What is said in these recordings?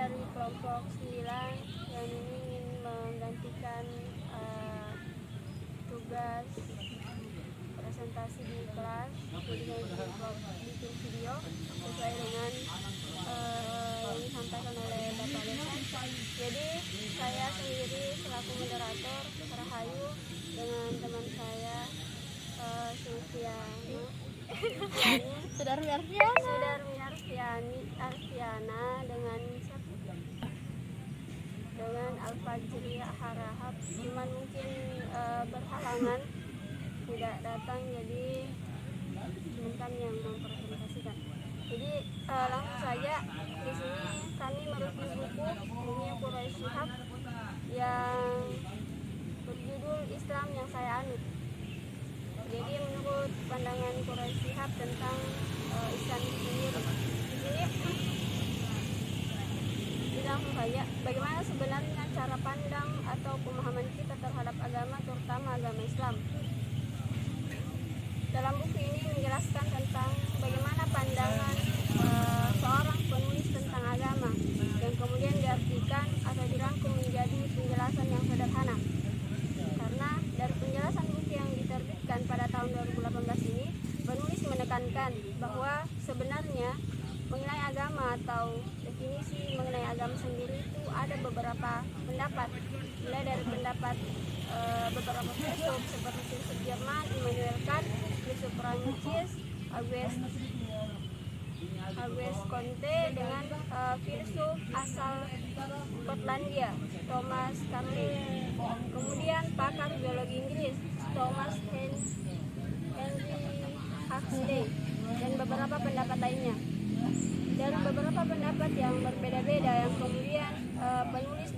dari kelompok 9 yang ingin menggantikan tugas presentasi di kelas. Jadi bikin video sesuai dengan yang disampaikan oleh Bapak dosen. Jadi saya sendiri selaku moderator Rahayu dengan teman saya Sudarmi Arfiana dengan Al-Fajri Harahap, cuman mungkin berhalangan tidak datang, jadi teman kami yang mempresentasikan. Jadi langsung saja di sini kami mereview buku Bumi Quraisy Shihab yang berjudul Islam yang Saya Anut. Jadi menurut pandangan Quraisy Shihab tentang Islam sendiri, di sini langsung saja bagaimana sebenarnya cara pandang atau pemahaman kita terhadap agama, terutama agama Islam. Dalam buku ini menjelaskan tentang bagaimana pandangan seorang penulis tentang agama yang kemudian diartikan atau dirangkum menjadi penjelasan yang sederhana. Karena dari penjelasan buku yang diterbitkan pada tahun 2018 ini, penulis menekankan bahwa sebenarnya mengenai agama atau definisi mengenai agama sendiri itu ada beberapa pendapat, mulai dari pendapat beberapa filsuf seperti filsuf Jerman Immanuel Kant, filsuf Prancis Auguste Comte, dengan filsuf asal Skotlandia Thomas Carlyle, kemudian pakar biologi Inggris Thomas Henry Huxley, dan beberapa pendapat lainnya. Dari beberapa pendapat yang berbeda-beda yang kemudian penulis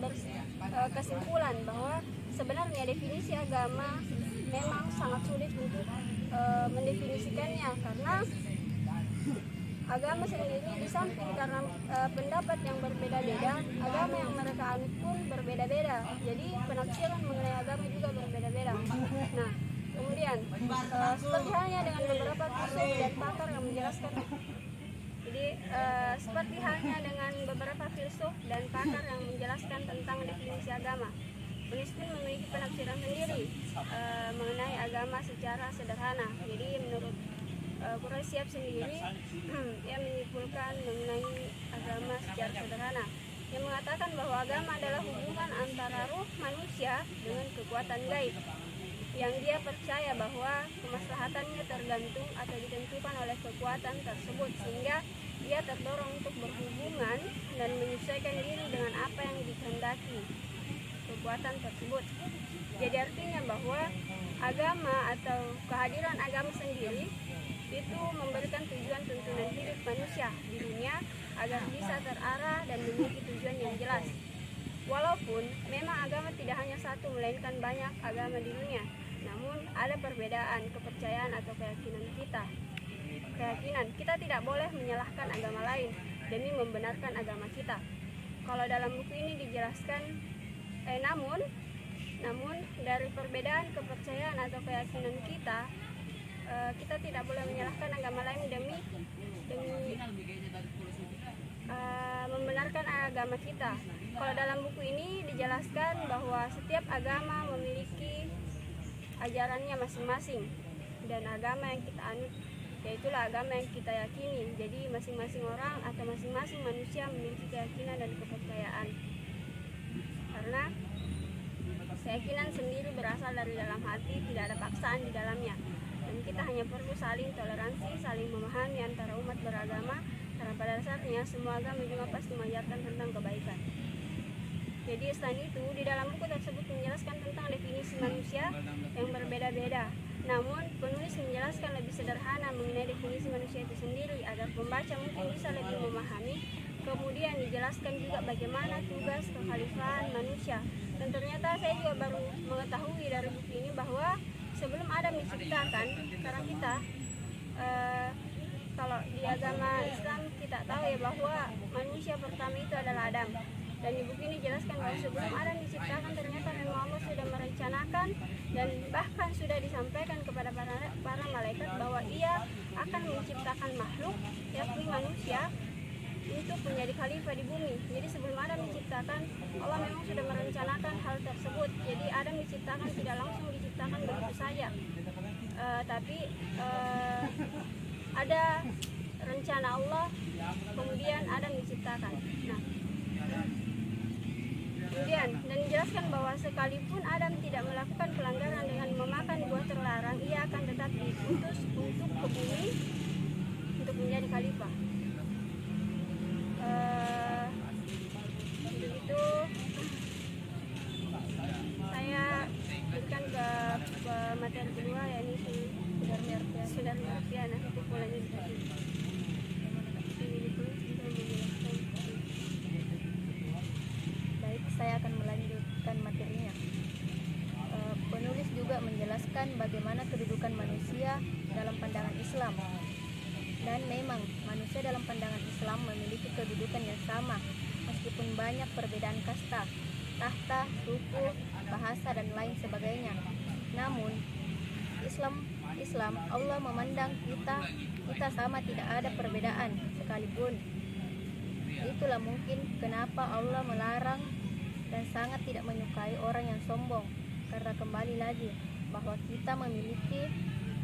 berkesimpulan bahwa sebenarnya definisi agama memang sangat sulit untuk mendefinisikannya, karena agama sendiri di samping karena pendapat yang berbeda-beda, agama yang mereka anut pun berbeda-beda. Jadi penafsiran mengenai agama juga berbeda-beda. Nah, kemudian seperti halnya dengan beberapa filsuf dan pakar yang menjelaskan. Jadi seperti halnya dengan beberapa filsuf dan pakar yang menjelaskan tentang definisi agama, penulis pun memiliki penafsiran sendiri mengenai agama secara sederhana. Jadi menurut Quraisy Shihab sendiri, ia menyimpulkan mengenai agama secara sederhana. Ia mengatakan bahwa agama adalah hubungan antara ruh manusia dengan kekuatan gaib, yang dia percaya bahwa kemaslahatannya tergantung atau ditentukan oleh kekuatan tersebut, sehingga dia terdorong untuk berhubungan dan menyesuaikan diri dengan apa yang dikehendaki kekuatan tersebut. Jadi artinya bahwa agama atau kehadiran agama sendiri itu memberikan tujuan tuntunan hidup manusia di dunia agar bisa terarah dan memiliki tujuan yang jelas. Walaupun memang agama tidak hanya satu, melainkan banyak agama di dunia, namun ada perbedaan kepercayaan atau keyakinan kita. Kita tidak boleh menyalahkan agama lain demi membenarkan agama kita. Kalau dalam buku ini dijelaskan, namun dari perbedaan kepercayaan atau keyakinan kita, kita tidak boleh menyalahkan agama lain demi membenarkan agama kita. Kalau dalam buku ini dijelaskan bahwa setiap agama memiliki ajarannya masing-masing, dan agama yang kita anut yaitulah agama yang kita yakini. Jadi masing-masing orang atau masing-masing manusia memiliki keyakinan dan kepercayaan, karena keyakinan sendiri berasal dari dalam hati, tidak ada paksaan di dalamnya. Dan kita hanya perlu saling toleransi, saling memahami antara umat beragama, karena pada dasarnya semua agama juga pasti mengajarkan tentang kebaikan. Jadi selain itu, di dalam buku tersebut menjelaskan tentang definisi manusia yang berbeda-beda. Namun penulis menjelaskan lebih sederhana mengenai definisi manusia itu sendiri agar pembaca mungkin bisa lebih memahami. Kemudian dijelaskan juga bagaimana tugas kekhalifahan manusia. Dan ternyata saya juga baru mengetahui dari buku ini bahwa sebelum Adam diciptakan, karena kita kalau di agama Islam kita tahu ya bahwa manusia pertama itu adalah Adam. Dan di buku ini dijelaskan bahwa sebelum Adam diciptakan ternyata memang Allah sudah merencanakan dan bahkan sudah disampaikan kepada para malaikat bahwa ia akan menciptakan makhluk yakni manusia untuk untuk menjadi khalifah di bumi. Jadi sebelum Adam diciptakan, Allah memang sudah merencanakan hal tersebut. Jadi Adam diciptakan tidak langsung diciptakan begitu saja, tapi ada rencana Allah, kemudian Adam diciptakan. Nah, kemudian dan dijelaskan bahwa sekalipun Adam tidak melakukan pelanggaran dengan memakan buah terlarang, ia akan tetap diutus untuk ke bumi untuk menjadi khalifah. Untuk itu saya berikan ke materi kedua, yakni Sudar Martiana mulai dari Baik, saya akan melanjutkan materinya. Penulis juga menjelaskan bagaimana kedudukan manusia dalam pandangan Islam. Dan memang manusia dalam pandangan Islam memiliki kedudukan yang sama, meskipun banyak perbedaan kasta, tahta, suku, bahasa, dan lain sebagainya. Namun Islam Allah memandang kita sama, tidak ada perbedaan sekalipun. Itulah mungkin kenapa Allah melarang dan sangat tidak menyukai orang yang sombong, karena kembali lagi bahwa kita memiliki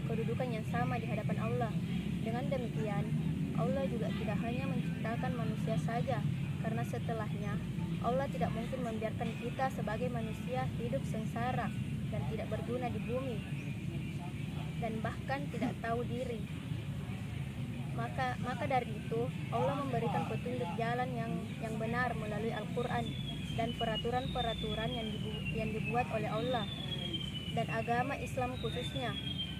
kedudukan yang sama di hadapan Allah. Dengan demikian, Allah juga tidak hanya menciptakan manusia saja, karena setelahnya Allah tidak mungkin membiarkan kita sebagai manusia hidup sengsara dan tidak berguna di bumi, dan bahkan tidak tahu diri. Maka dari itu Allah memberikan petunjuk jalan yang benar melalui Al-Quran dan peraturan-peraturan yang dibuat oleh Allah dan agama Islam khususnya,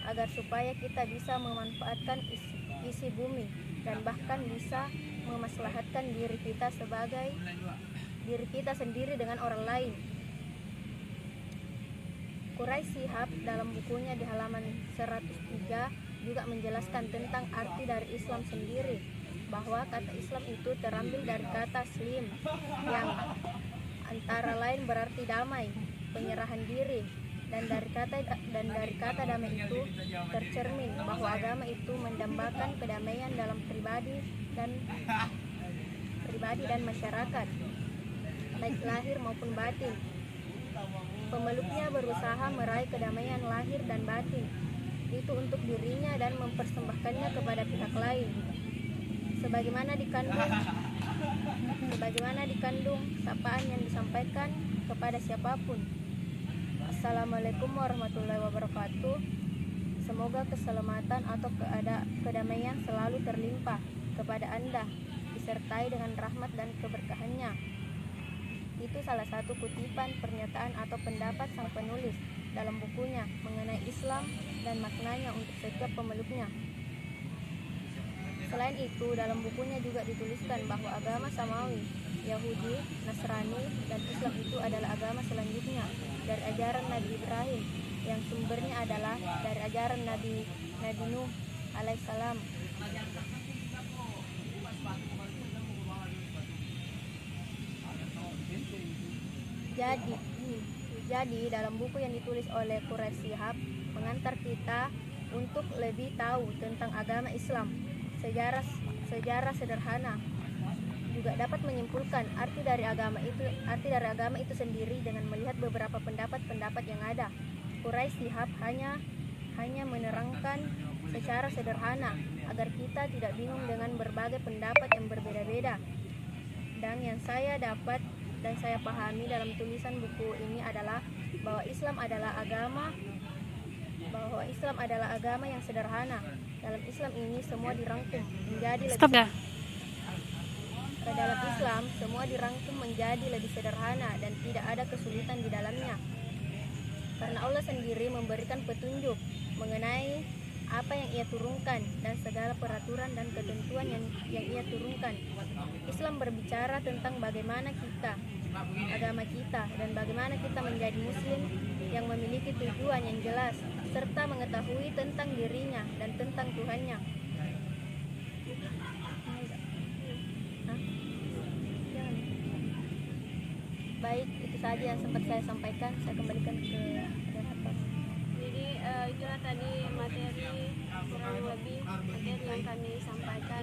agar supaya kita bisa memanfaatkan isi bumi dan bahkan bisa memaslahatkan diri kita sendiri dengan orang lain. Quraisy Shihab dalam bukunya di halaman 103 juga menjelaskan tentang arti dari Islam sendiri, bahwa kata Islam itu terambil dari kata slim yang antara lain berarti damai, penyerahan diri, dan dari kata damai itu tercermin bahwa agama itu mendambakan kedamaian dalam pribadi dan masyarakat, baik lahir maupun batin. Pemeluknya berusaha meraih kedamaian lahir dan batin itu untuk dirinya dan mempersembahkannya kepada pihak lain, sebagaimana dikandung sapaan yang disampaikan kepada siapapun. Assalamualaikum warahmatullahi wabarakatuh. Semoga keselamatan atau kedamaian selalu terlimpah kepada Anda, disertai dengan rahmat dan keberkahannya. Itu salah satu kutipan pernyataan atau pendapat sang penulis dalam bukunya mengenai Islam dan maknanya untuk setiap pemeluknya. Selain itu, dalam bukunya juga dituliskan bahwa agama Samawi, Yahudi, Nasrani, dan Islam itu adalah agama selanjutnya dari ajaran Nabi Ibrahim, yang sumbernya adalah dari ajaran Nabi Nuh alaihissalam. Jadi dalam buku yang ditulis oleh Quraisy Shihab mengantar kita untuk lebih tahu tentang agama Islam. Sejarah sederhana juga dapat menyimpulkan arti dari agama itu sendiri dengan melihat beberapa pendapat yang ada. Quraisy Shihab hanya menerangkan secara sederhana agar kita tidak bingung dengan berbagai pendapat yang berbeda-beda. Dan yang saya dapat dan saya pahami dalam tulisan buku ini adalah bahwa Islam adalah agama yang sederhana. Dalam Islam ini semua dirangkum menjadi dalam Islam semua dirangkum menjadi lebih sederhana dan tidak ada kesulitan di dalamnya. Karena Allah sendiri memberikan petunjuk mengenai apa yang Ia turunkan dan segala peraturan dan ketentuan yang Ia turunkan. Islam berbicara tentang bagaimana agama kita, dan bagaimana kita menjadi muslim yang memiliki tujuan yang jelas serta mengetahui tentang dirinya dan tentang Tuhannya. Baik, itu saja yang sempat saya sampaikan. Saya kembalikan ke moderator. Jadi itulah tadi kurang lebih materi yang kami sampaikan.